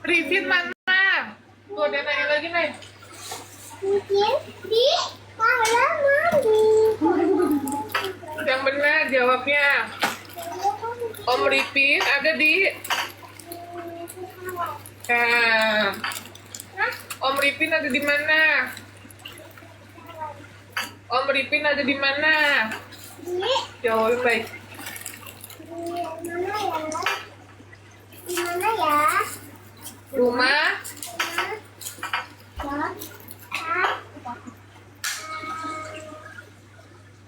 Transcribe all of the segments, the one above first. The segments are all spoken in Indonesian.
Rifin mana? Tuh ada nanya lagi nih. Rifin di kamar mandi. Yang benar jawabnya. Om Rifin ada di. Om Rifin ada di mana? Om Rifin ada di mana? Jawab baik. Di mana ya? Rumah.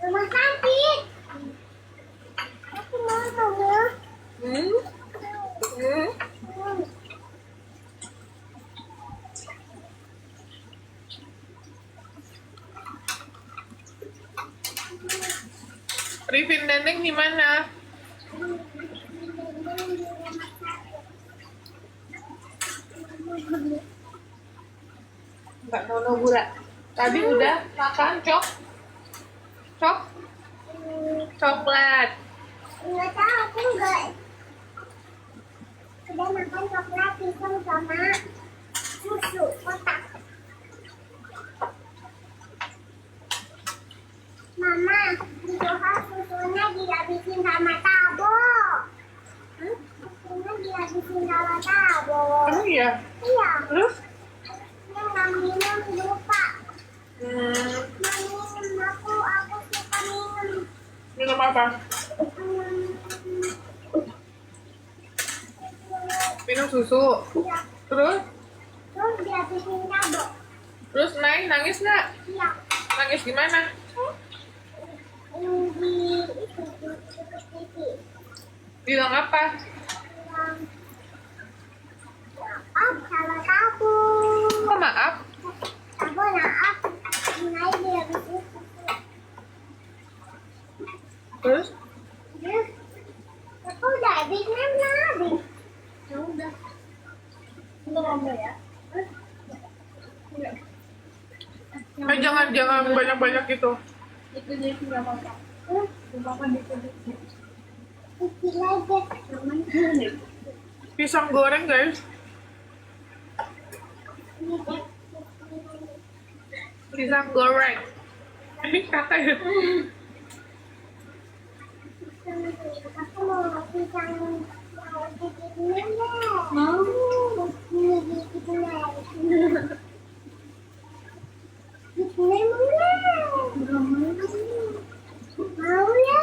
Rumah sakit. Aku mau ya. Hmm? Hmm? Rifin Neneng di mana? Mbak Nono Gula. Tadi udah makan coklat. Enggak tahu, aku enggak. Udah makan coklat pisang sama susu kotak. Mama, di Doha susunya dihabisin sama Tabo. Susunya dihabisin sama Tabo. Emang iya? Iya. Terus? Yang nggak minum lupa. Hmm, Minum aku suka minum. minum apa? Minum susu. Iya. Terus? Terus dihabisin Tabo. Terus nangis nggak? Iya. Nangis gimana? Di itu di TV. Bilang apa? Yang maaf sama Tabo. Kok maaf? Tabo maaf. Naik dihabisin susu. Terus? Terus aku udah habis mana habis. Ya udah. Udah ngomong ya. Jangan banyak-banyak gitu. Itu jadi nggak apa-apa. Bapak dikit-dikit. Dikit aja. Pisang goreng guys. Pisang goreng. Kakak ya. Aku mau pisang mau dikit-dikit. Mau dikit-dikit. Mau ya.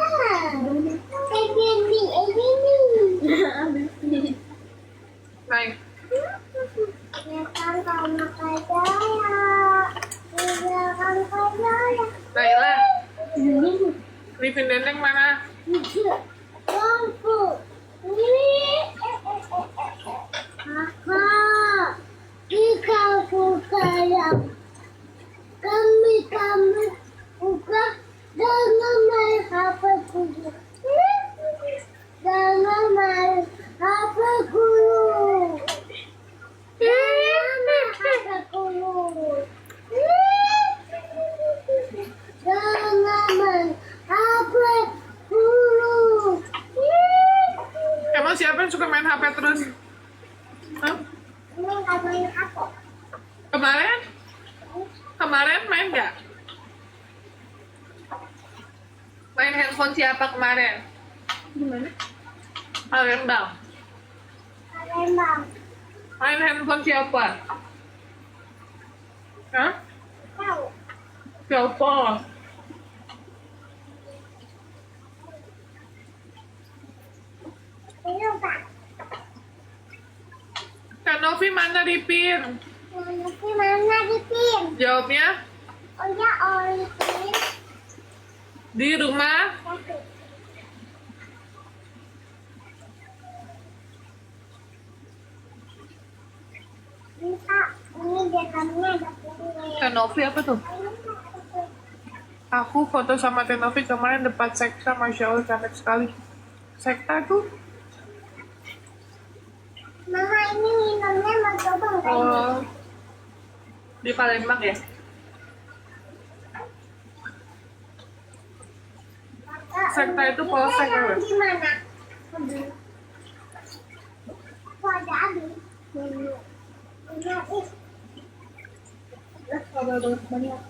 Naik. Naila. Rifin Neneng mana? Kami buka jangan main HP dulu. Jangan main HP dulu. Jangan main HP dulu. Jangan main HP dulu. Emang siapa yang suka main HP terus? Hah? Ini nggak main HP. Kemarin main nggak? Main handphone siapa kemarin? Gimana? Palembang. Palembang. Main handphone siapa? Hah? Tahu. Siapa? Ini Pak. Kak Novi mana Rifin? Nanti mana Rifin? Jawabnya Oh ya, Rifin. di rumah. Satu. Ini Pak, ini dalamnya ada kulit. Kak Novi apa tuh? Aku foto sama Teh Novi kemarin depan sekta, Masya Allah cantik sekali. Sekta tuh? Mama ini minumnya mau coba nggak ini? Oh, di Palembang ya? Sekta itu polsek Ini apa? Gimana? Kok ada habis? banyak.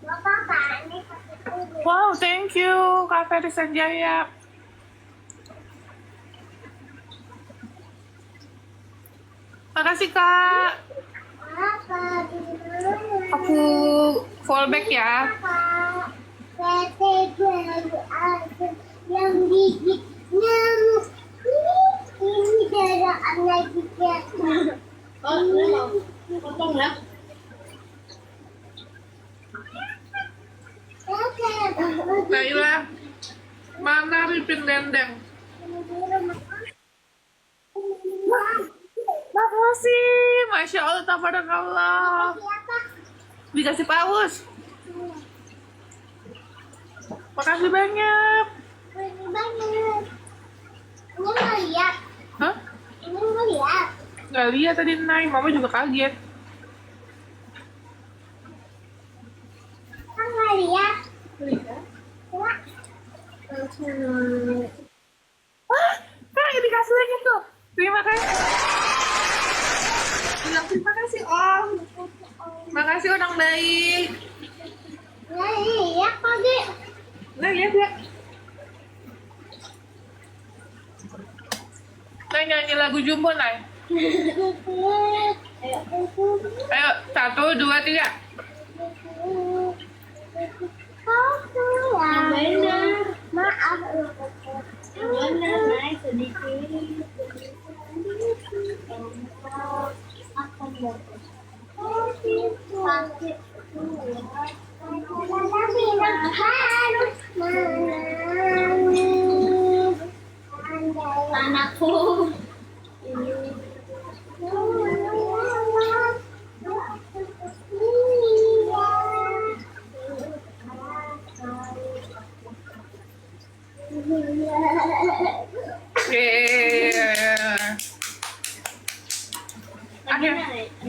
Bapak Pak, ini pakai kulit. Wow, thank you, Kak Ferry Sanjaya. Makasih, Kak. Apa di mana? Aku fallback ya. Apa? Tete baru ada yang gigit nyamuk. Ini darah anak juga. Oh, lu mau potong ya? Naila, mana Ripin Dendeng? Makasih, Masya Allah, tabarakallah. Siapa? Dikasih paus. Makasih banyak. Ini banyak. Ini nggak lihat. Hah? Ini nggak lihat. Nggak lihat tadi naik, mama juga kaget. Kan nggak lihat. Lihat. Wah, Wah, Kak, dikasih lagi tuh. Terima kasih. Bilang terima kasih, Om. Makasih orang baik. nggak lihat tadi. Nah, lihat ya. Nah, nyanyi lagu Jumbo, Nay. Ayo, 1, 2, 3. Yang benar. Maaf. Yang benar, naik sedikit. Akan sakit. Tapi harus menangis. Anakku. Yeah.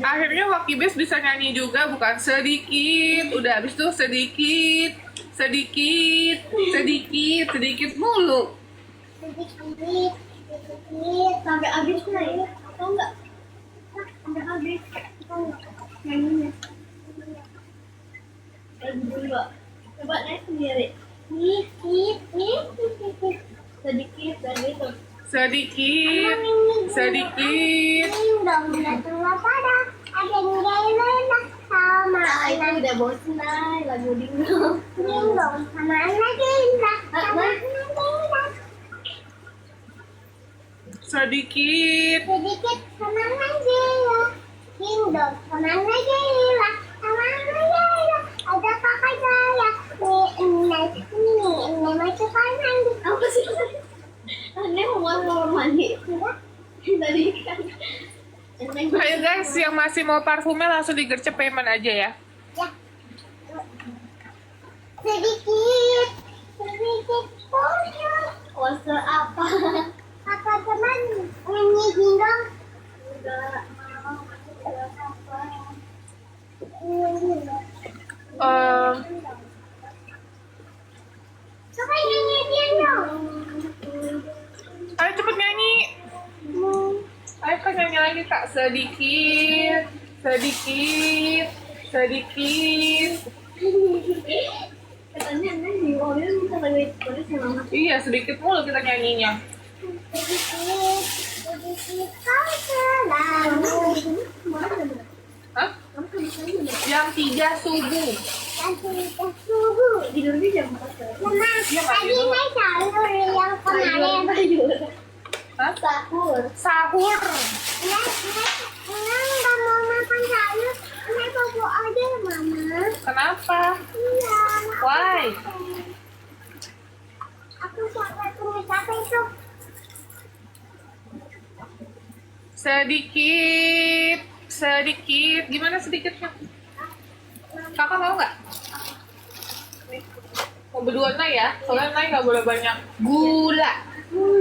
Akhirnya Wakibes bisa nyanyi juga, bukan sedikit. Udah habis tuh sedikit, sedikit, sedikit, sedikit mulu. Sedikit. Sampai habis naik. Atau enggak? Sampai habis. Nyanyinya. Lagu dulu. Coba naik sendiri. Sedikit dan gitu. Sedikit, sedikit. Nah, itu udah bosan naik lagu dingdong. Sedikit. Sedikit sama Najila, Dingdong sama Najila, sama Najila. Ada kakak saya, ini masuk mandi. Apa sih? Aneh mau mandi. Tadi kan. Ayo guys, yang masih mau parfumnya langsung digercep payment aja ya. Ya. Sedikit, sedikit pojok. Pose apa? Apa teman nyanyi Dingdong? Enggak mau. Apa? Coba nyanyi Dingdong. Ayo cepet nyanyi. Ayo Kak nyanyi lagi Kak. Sedikit, sedikit, sedikit. Katanya aneh di mobil bisa lagi tulis sama Iya, sedikit mulu kita nyanyinya. Sedikit, sedikit kau selalu. Hah? Jam 3 subuh. Dan sedikit subuh. tidurnya jam 4 ya? Mama, Iya, Mbak, tadi gitu. Mai sahur yang kemarin. Hah? Sahur. Sahur. Nggak mau makan sayur. Nggak bobo aja, Mama. Kenapa? Iya. nggak Why? makan. Aku sampai tumis apa itu? Sedikit, sedikit. Gimana sedikitnya? Kakak mau nggak? Mau berdua Nay ya, soalnya Nay nggak boleh banyak gula.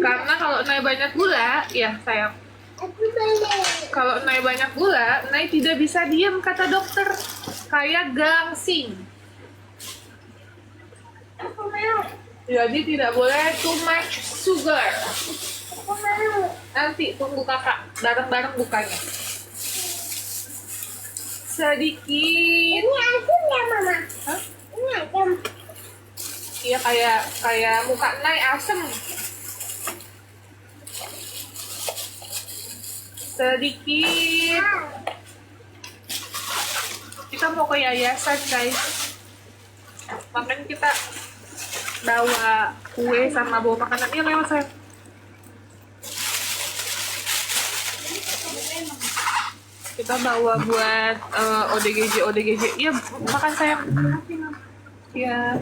Karena kalau Nay banyak gula, ya sayang. Aku pengen. Kalau Nay banyak gula, Nay tidak bisa diam kata dokter. Kayak gangsing. Aku mau. Jadi tidak boleh too much sugar. Aku mau. Nanti tunggu kakak, bareng-bareng bukanya. sedikit. Ini asam ya mama? Hah? Ini asam. Iya kayak muka Nay asem. Sedikit. Kita mau ke yayasan guys. Makanya kita bawa kue sama bawa makanan. Iya lewat saya. Kita bawa buat ODGJ. Iya makan sayang. Iya.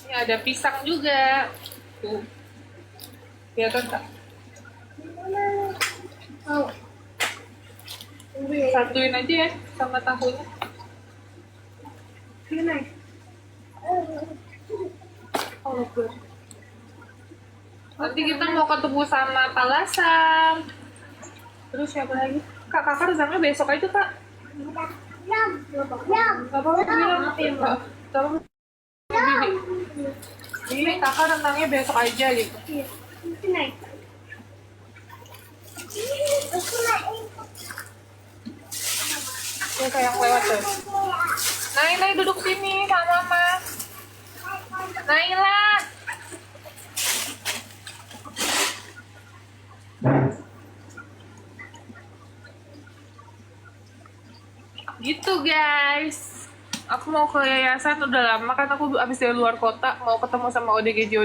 Ini ada pisang juga. Tuh. Kelihatan tak? Oh. Satuin aja ya sama tahunya. Sini. Oh, good. Nanti kita mau ketemu sama Palasam. Terus siapa lagi? Kakak rezangnya besok aja kak. Yum. Yum. Gak apa-apa bilang. Mbak. Tolong. Bibi. Ini kakak rentangnya besok aja gitu. Sini. Ya kayak yang lewat tuh. Naila duduk sini sama mama. Naila. Gitu guys. Aku mau ke yayasan udah lama kan aku abis dari luar kota mau ketemu sama ODGJ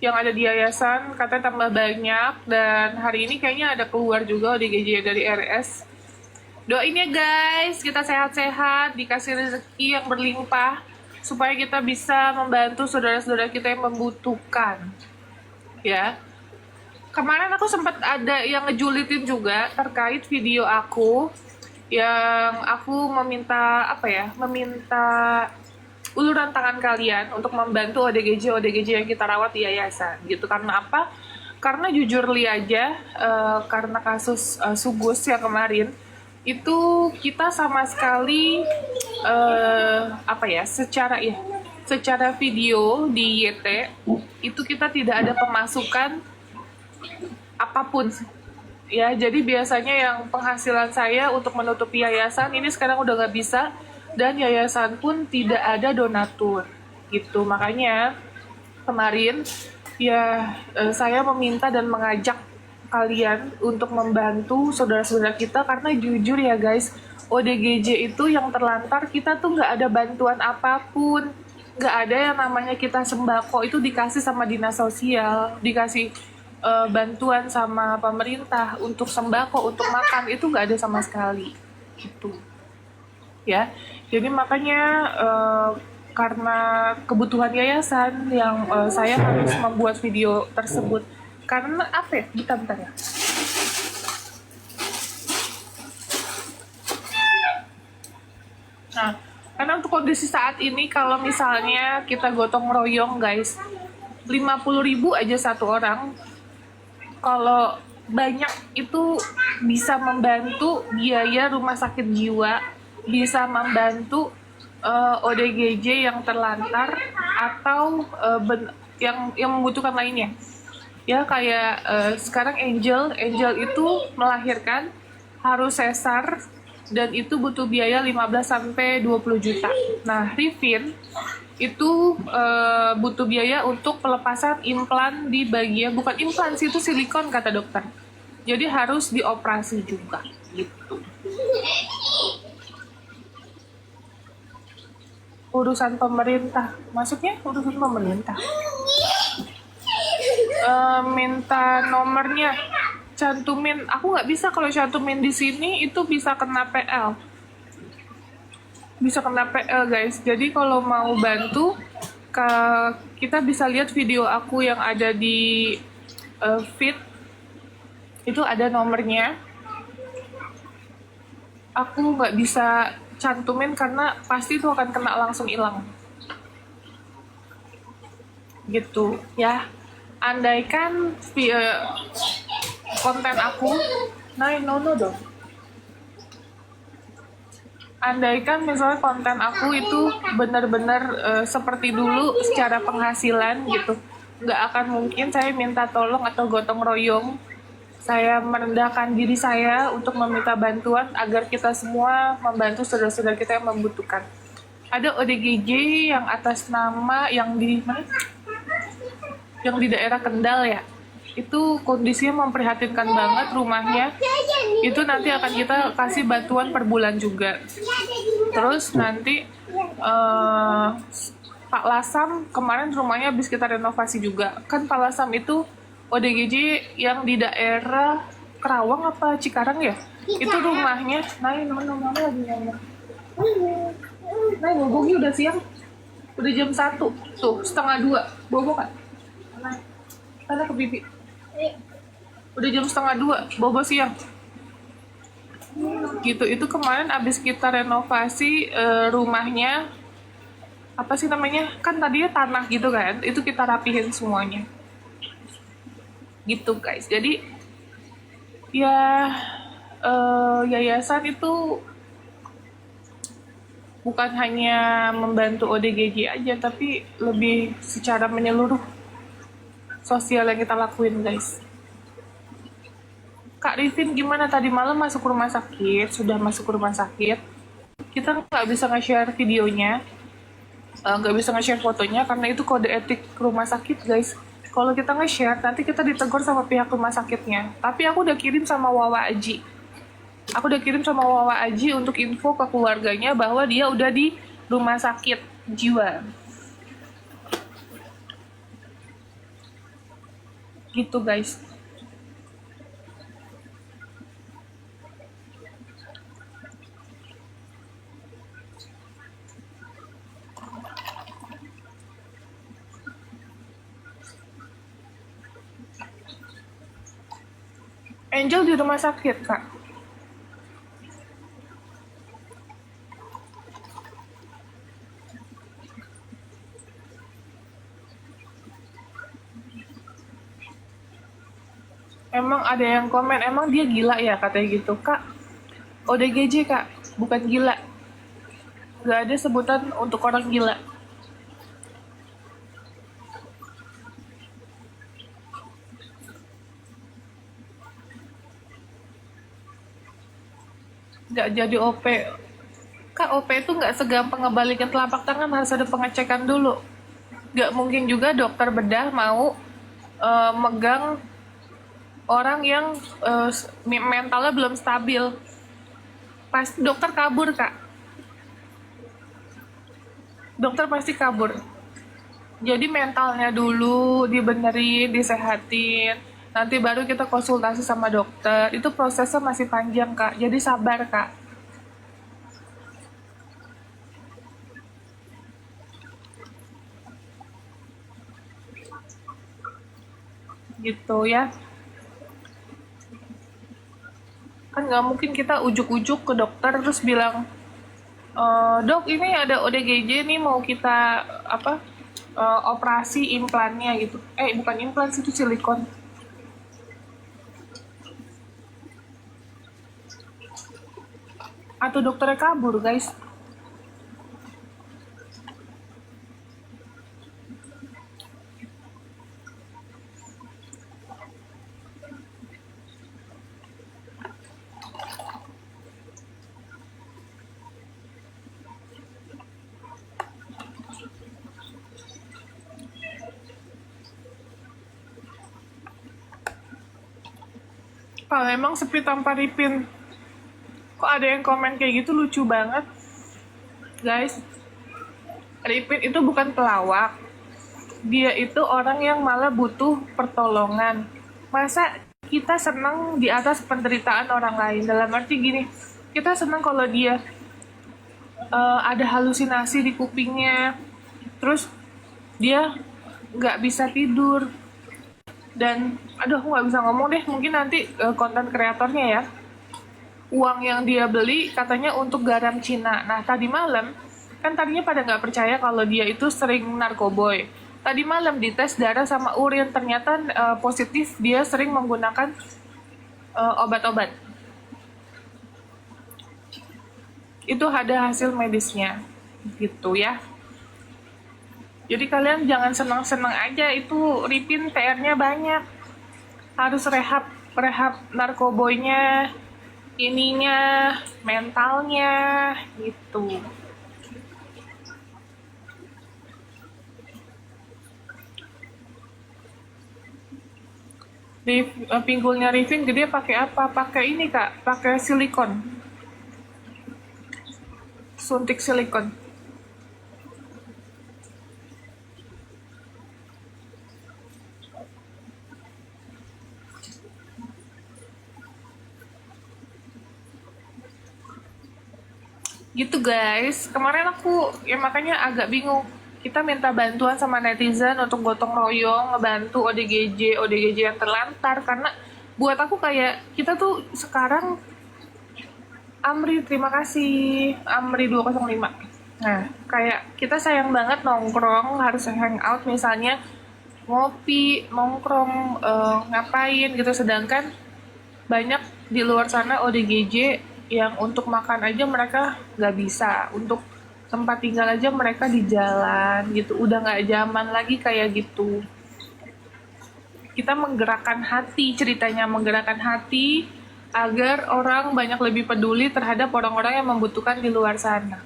yang ada di yayasan, katanya tambah banyak dan hari ini kayaknya ada keluar juga ODGJ dari RS. Doain ya guys, kita sehat-sehat, dikasih rezeki yang berlimpah supaya kita bisa membantu saudara-saudara kita yang membutuhkan. Ya. Kemarin aku sempat ada yang ngejulitin juga terkait video aku yang aku meminta uluran tangan kalian untuk membantu ODGJ yang kita rawat di yayasan gitu. Karena apa? Karena jujur li aja karena kasus Sugus yang kemarin itu kita sama sekali secara video di YT itu kita tidak ada pemasukan apapun ya. Jadi biasanya yang penghasilan saya untuk menutupi yayasan ini sekarang udah nggak bisa dan yayasan pun tidak ada donatur gitu. Makanya kemarin ya saya meminta dan mengajak kalian untuk membantu saudara-saudara kita karena jujur ya guys, ODGJ itu yang terlantar kita tuh nggak ada bantuan apapun, nggak ada yang namanya kita sembako itu dikasih sama dinas sosial, dikasih bantuan sama pemerintah untuk sembako, untuk makan itu nggak ada sama sekali gitu ya. Jadi makanya karena kebutuhan yayasan yang saya harus membuat video tersebut. Karena apa ya? Bentar ya. Nah, karena untuk kondisi saat ini kalau misalnya kita gotong royong guys, 50.000 aja satu orang. Kalau banyak itu bisa membantu biaya rumah sakit jiwa, bisa membantu ODGJ yang terlantar atau yang membutuhkan lainnya. Ya kayak sekarang Angel itu melahirkan harus sesar dan itu butuh biaya 15-20 juta. Nah, Rifin itu butuh biaya untuk pelepasan implan di bagian, bukan implan sih, itu silikon kata dokter. Jadi harus dioperasi juga gitu. Urusan pemerintah, maksudnya urusan pemerintah. Minta nomornya, cantumin. Aku nggak bisa kalau cantumin di sini itu bisa kena PL. Bisa kena PL guys. Jadi kalau mau bantu, kita bisa lihat video aku yang ada di feed. Itu ada nomornya. Aku nggak bisa cantumin karena pasti itu akan kena langsung hilang. Gitu ya. Andaikan konten aku, no dong. Andaikan misalnya konten aku itu benar-benar seperti dulu secara penghasilan gitu, nggak akan mungkin saya minta tolong atau gotong royong Saya merendahkan diri saya untuk meminta bantuan agar kita semua membantu saudara-saudara kita yang membutuhkan. Ada ODGJ yang atas nama yang di mana? Yang di daerah Kendal ya. Itu kondisinya memprihatinkan banget rumahnya. Itu nanti akan kita kasih bantuan per bulan juga. Terus nanti Pak Lasam kemarin rumahnya habis kita renovasi juga. Kan Pak Lasam itu ODGJ yang di daerah Kerawang apa Cikarang ya? Itu rumahnya. Nah, nama lagi ngomong. Nah, bobogi udah siang. Udah jam 1. Tuh, setengah 2. Bobo kan? Nah, sana ke pipi. Udah jam setengah 2. Bobo siang. Gitu. Itu kemarin abis kita renovasi rumahnya. Apa sih namanya? Kan tadinya tanah gitu kan. Itu kita rapihin semuanya. Gitu guys. Jadi ya yayasan itu bukan hanya membantu ODGJ aja, tapi lebih secara menyeluruh sosial yang kita lakuin guys. Kak Rifin gimana tadi malam masuk rumah sakit? Sudah masuk rumah sakit. Kita nggak bisa nge-share videonya, nggak bisa nge-share fotonya karena itu kode etik rumah sakit guys. Kalau kita nge-share, nanti kita ditegur sama pihak rumah sakitnya. Tapi aku udah kirim sama Wawa Aji. Aku udah kirim sama Wawa Aji untuk info ke keluarganya bahwa dia udah di rumah sakit jiwa. Gitu guys. Angel di rumah sakit, Kak. Emang ada yang komen, emang dia gila ya katanya gitu. Kak, ODGJ Kak, bukan gila. Gak ada sebutan untuk orang gila. Gak jadi OP. Kak, OP itu gak segampang ngebalikin telapak tangan, harus ada pengecekan dulu. Gak mungkin juga dokter bedah mau megang orang yang mentalnya belum stabil. Pasti dokter kabur, Kak. Dokter pasti kabur. Jadi mentalnya dulu dibenerin, disehatin. Nanti baru kita konsultasi sama dokter. Itu prosesnya masih panjang, Kak. Jadi sabar, Kak. Gitu ya. Kan nggak mungkin kita ujuk-ujuk ke dokter terus bilang, dok ini ada ODGJ nih mau kita operasi implannya gitu. Bukan implan sih, itu silikon. Atau dokternya kabur guys. Kalau emang sepi tanpa Ripin. Kok ada yang komen kayak gitu, lucu banget. Guys, Ripin itu bukan pelawak. Dia itu orang yang malah butuh pertolongan. Masa kita senang di atas penderitaan orang lain? Dalam arti gini, kita senang kalau dia ada halusinasi di kupingnya. Terus dia nggak bisa tidur. Dan aduh aku nggak bisa ngomong deh, mungkin nanti konten kreatornya ya, uang yang dia beli katanya untuk garam Cina. Nah tadi malam kan tadinya pada nggak percaya kalau dia itu sering narkoboy. Tadi malam dites darah sama urin, ternyata positif dia sering menggunakan obat-obat. Itu ada hasil medisnya gitu ya. Jadi kalian jangan senang-senang aja, itu Ripin PR-nya banyak. Harus rehab rehab narkoboynya, ininya, mentalnya gitu. Pinggulnya Rifin gede pakai apa? Pakai ini Kak, pakai silikon. Suntik silikon. Gitu guys, kemarin aku ya makanya agak bingung. Kita minta bantuan sama netizen untuk gotong royong ngebantu ODGJ yang terlantar, karena buat aku kayak kita tuh sekarang Amri, terima kasih Amri 205. Nah, kayak kita sayang banget nongkrong, harus hangout misalnya ngopi, nongkrong, ngapain gitu, sedangkan banyak di luar sana ODGJ yang untuk makan aja mereka nggak bisa, untuk tempat tinggal aja mereka di jalan gitu, udah nggak zaman lagi kayak gitu. Kita menggerakkan hati, ceritanya menggerakkan hati agar orang banyak lebih peduli terhadap orang-orang yang membutuhkan di luar sana.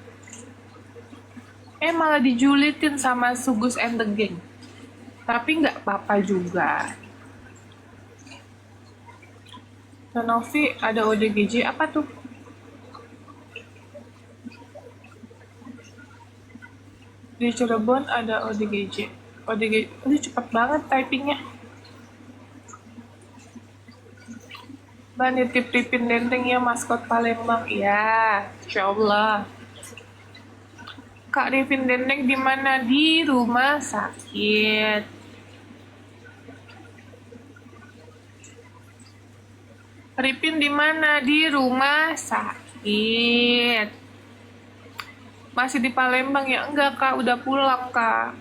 Malah dijulitin sama Sugus and the Gang, tapi nggak apa-apa juga. Novi ada ODGJ apa tuh? Di Cirebon ada ODGJ. Ini cepet banget typingnya. Mbak nitip Ripin Dendeng ya, maskot Palembang. Ya, insya Allah. Kak Ripin Dendeng di mana? Di rumah sakit. Ripin di mana? Di rumah sakit. Masih di Palembang ya? Enggak Kak, udah pulang Kak.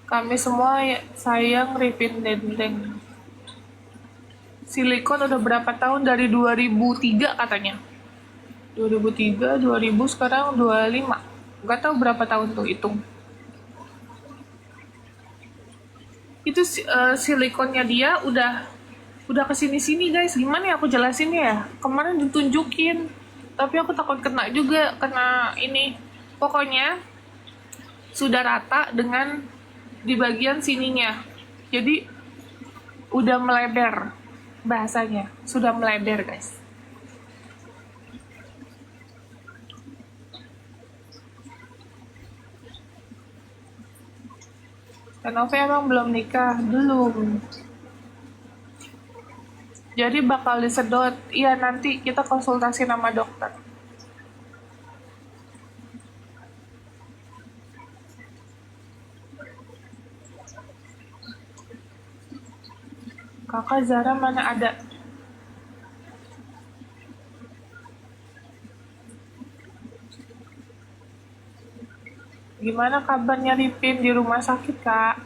Kami semua sayang Ripin Dendeng. Silikon udah berapa tahun? Dari 2003 katanya. 2003, 2000, sekarang 25. Gak tahu berapa tahun tuh, hitung. Itu silikonnya dia udah kesini-sini guys. Gimana ya aku jelasinnya ya? Kemarin ditunjukin, tapi aku takut kena juga, kena ini. Pokoknya sudah rata dengan di bagian sininya. Jadi udah melebar, bahasanya sudah melebar guys. Kenapa emang belum nikah? Belum. Jadi bakal disedot. Iya, nanti kita konsultasi sama dokter. Kakak Zara mana ada? Gimana kabarnya Ripin di rumah sakit, Kak?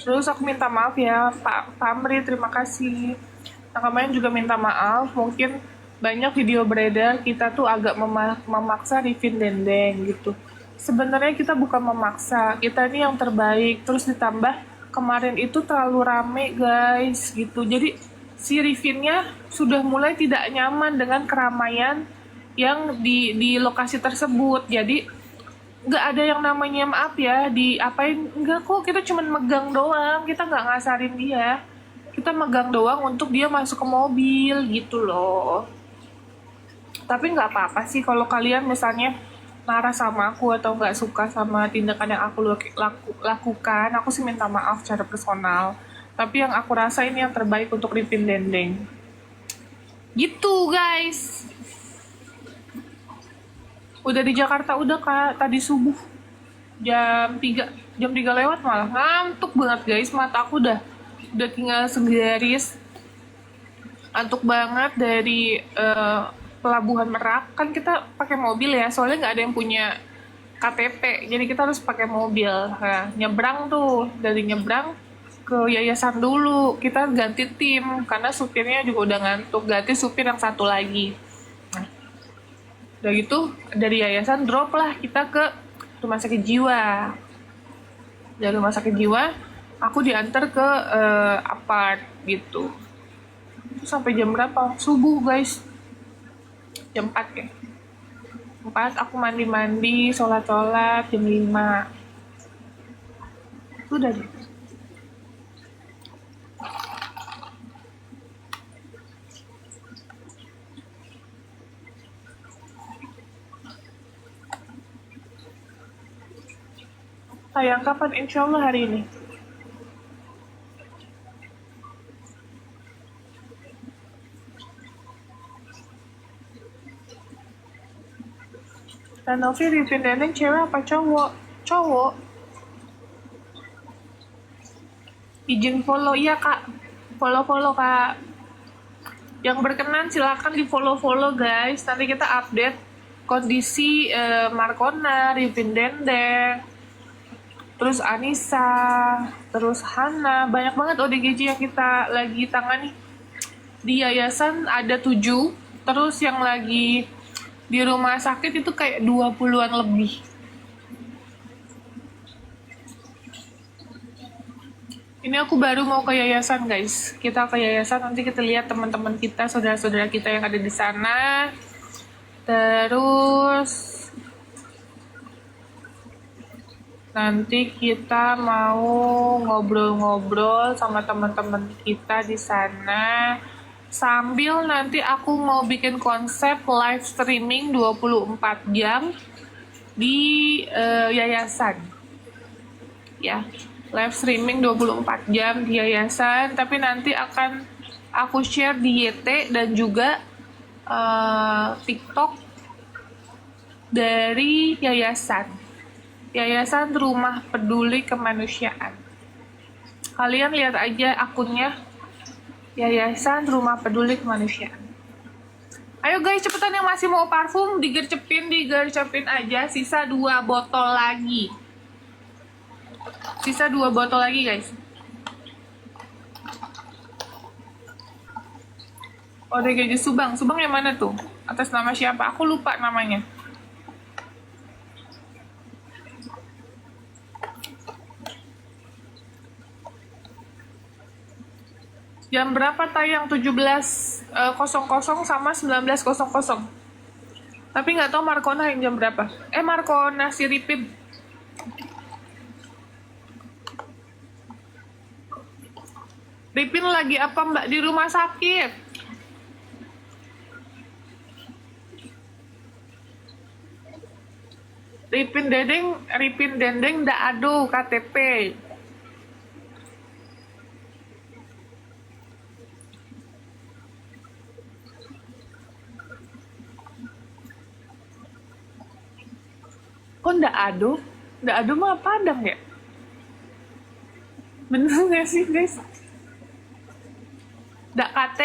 Terus aku minta maaf ya, Pak Amri, terima kasih. Nah, kemarin juga minta maaf, mungkin banyak video beredar kita tuh agak memaksa Ripin Dendeng gitu. Sebenarnya kita bukan memaksa, kita ini yang terbaik. Terus ditambah kemarin itu terlalu rame guys gitu. Jadi si Rifinnya sudah mulai tidak nyaman dengan keramaian yang di lokasi tersebut. Jadi nggak ada yang namanya maaf ya diapain, enggak kok, kita cuma megang doang, kita nggak ngasarin dia, kita megang doang untuk dia masuk ke mobil gitu loh. Tapi nggak apa-apa sih kalau kalian misalnya marah sama aku atau nggak suka sama tindakan yang aku lakukan, aku sih minta maaf secara personal, tapi yang aku rasa ini yang terbaik untuk Ripin Dendeng gitu guys. Udah di Jakarta udah Kak, tadi subuh jam 3 lewat, malah ngantuk banget guys, mata aku udah tinggal segaris, ngantuk banget dari Pelabuhan Merak. Kan kita pakai mobil ya, soalnya nggak ada yang punya KTP, jadi kita harus pakai mobil. Nah, nyebrang tuh, dari nyebrang ke yayasan dulu, kita ganti tim karena supirnya juga udah ngantuk, ganti supir yang satu lagi. Udah gitu dari yayasan drop lah kita ke rumah sakit jiwa. Dari rumah sakit jiwa aku diantar ke apart gitu. Terus sampai jam berapa? Subuh guys. Jam 4 ya. 4 aku mandi-mandi, sholat-sholat jam 5. Udah deh. Tayang kapan? Insya Allah hari ini. Dan Novi Rivin Neneng cewek apa cowok? Cowok. Izin follow, iya kak. Follow kak. Yang berkenan silakan di follow guys. Nanti kita update kondisi Markona, Rivin Dendeng, terus Anissa, terus Hana. Banyak banget ODGJ yang kita lagi tangani. Di yayasan ada 7, terus yang lagi di rumah sakit itu kayak 20-an lebih. Ini aku baru mau ke yayasan guys. Kita ke yayasan, nanti kita lihat teman-teman kita, saudara-saudara kita yang ada di sana. Terus nanti kita mau ngobrol-ngobrol sama teman-teman kita di sana. Sambil nanti aku mau bikin konsep live streaming 24 jam di yayasan. Ya, live streaming 24 jam di yayasan, tapi nanti akan aku share di YT dan juga TikTok dari yayasan. Yayasan Rumah Peduli Kemanusiaan. Kalian lihat aja akunnya, Yayasan Rumah Peduli Kemanusiaan. Ayo guys, cepetan yang masih mau parfum, digercepin aja. Sisa 2 botol lagi. Sisa 2 botol lagi guys. ODGJ Subang. Subang yang mana tuh? Atas nama siapa? Aku lupa namanya. Jam berapa tayang? 17.00 sama 19.00. Tapi nggak tahu Markona yang jam berapa. Markona si Ripin. Ripin lagi apa mbak? Di rumah sakit. Ripin Dendeng ndak ada KTP. Kok ndak ada? Ndak ada mah Padang ya? Bener nggak sih guys? Ndak KT.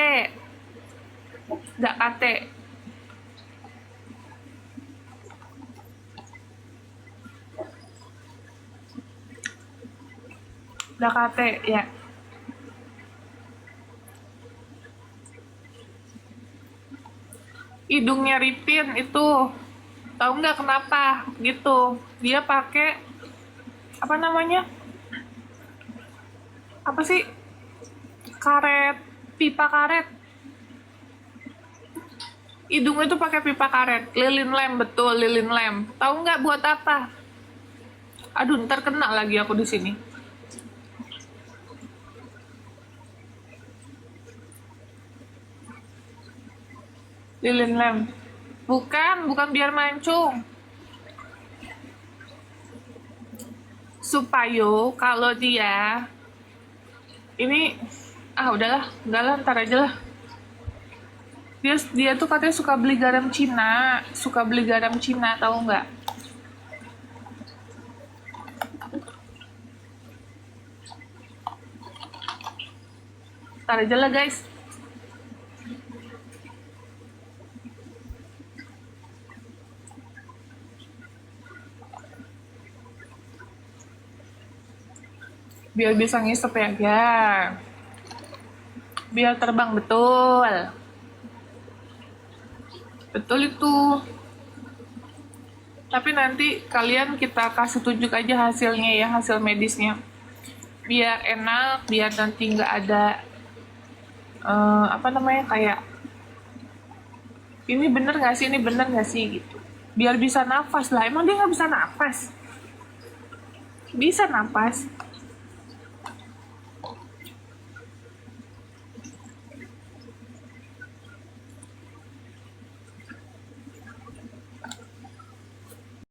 Ndak KT. Ndak KT ya. Hidungnya Ripin itu, tahu nggak kenapa gitu? Dia pakai apa namanya? Apa sih? Karet, pipa karet. Hidungnya itu pakai pipa karet, lilin lem, betul lilin lem. Tahu nggak buat apa? Aduh, ntar kena lagi aku di sini. Lilin lem. Bukan biar mancung. Supaya kalau dia ini udahlah, ntar aja lah. Dia tuh katanya suka beli garam Cina, tahu nggak? Ntar aja lah guys. Biar bisa ngisep ya. Biar terbang, betul. Betul itu. Tapi nanti kalian kita kasih tunjuk aja hasilnya ya, hasil medisnya. Biar enak, biar nanti nggak ada apa namanya kayak ini bener nggak sih, ini bener nggak sih gitu. Biar bisa nafas lah. Emang dia nggak bisa nafas? Bisa nafas.